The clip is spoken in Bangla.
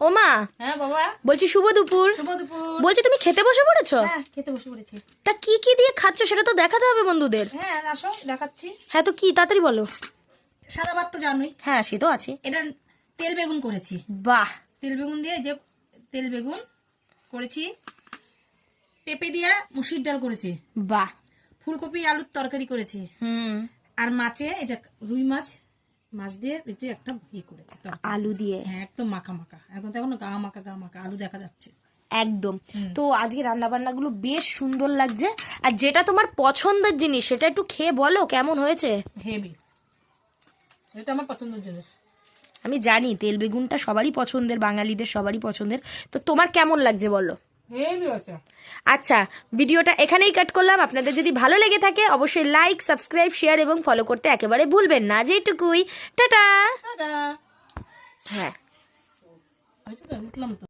ও মা, হ্যাঁ বাবা। বলছি শুভ দুপুর। শুভ দুপুর। বলছি তুমি খেতে বসে পড়েছো? হ্যাঁ, খেতে বসে পড়েছি। তা কি কি দিয়ে খাচ্ছ সেটা তো দেখাতে হবে বন্ধুদের। হ্যাঁ, আসো দেখাচ্ছি। হ্যাঁ, তো কি তাড়াতাড়ি বলো। সাদা ভাত তো জানোই। হ্যাঁ, সে তো আছে। এটা তেল বেগুন করেছি। বাহ, তেল বেগুন দিয়ে যে তেল বেগুন করেছি, পেঁপে দিয়ে মুসুর ডাল করেছি, বাহ, ফুলকপি আলুর তরকারি করেছি, হুম, আর মাছে এটা রুই মাছ দিয়ে একটু একটা করেছি তরকারি। আলু দিয়ে। হ্যাঁ, একদম মাখা মাখা, একদম দেখো না, গা মাখা আলু দেখা যাচ্ছে একদম। তো আজকে রান্না বান্নাগুলো বেশ সুন্দর লাগছে। আর যেটা তোমার পছন্দের জিনিস সেটা একটু খেয়ে বলো কেমন হয়েছে। হেভি, এটা আমার পছন্দের জিনিস। আমি জানি তেল বেগুনটা সবারই পছন্দের, বাঙালিদের সবারই পছন্দের। তো তোমার কেমন লাগছে বলো। হেভি আছে। আচ্ছা, ভিডিওটা এখানেই কাট করলাম। আপনাদের যদি ভালো লেগে থাকে অবশ্যই লাইক, সাবস্ক্রাইব, শেয়ার এবং ফলো করতে একেবারে ভুলবেন না। যেটুকুই, টাটা। টাটা। হ্যাঁ, উঠলাম তো।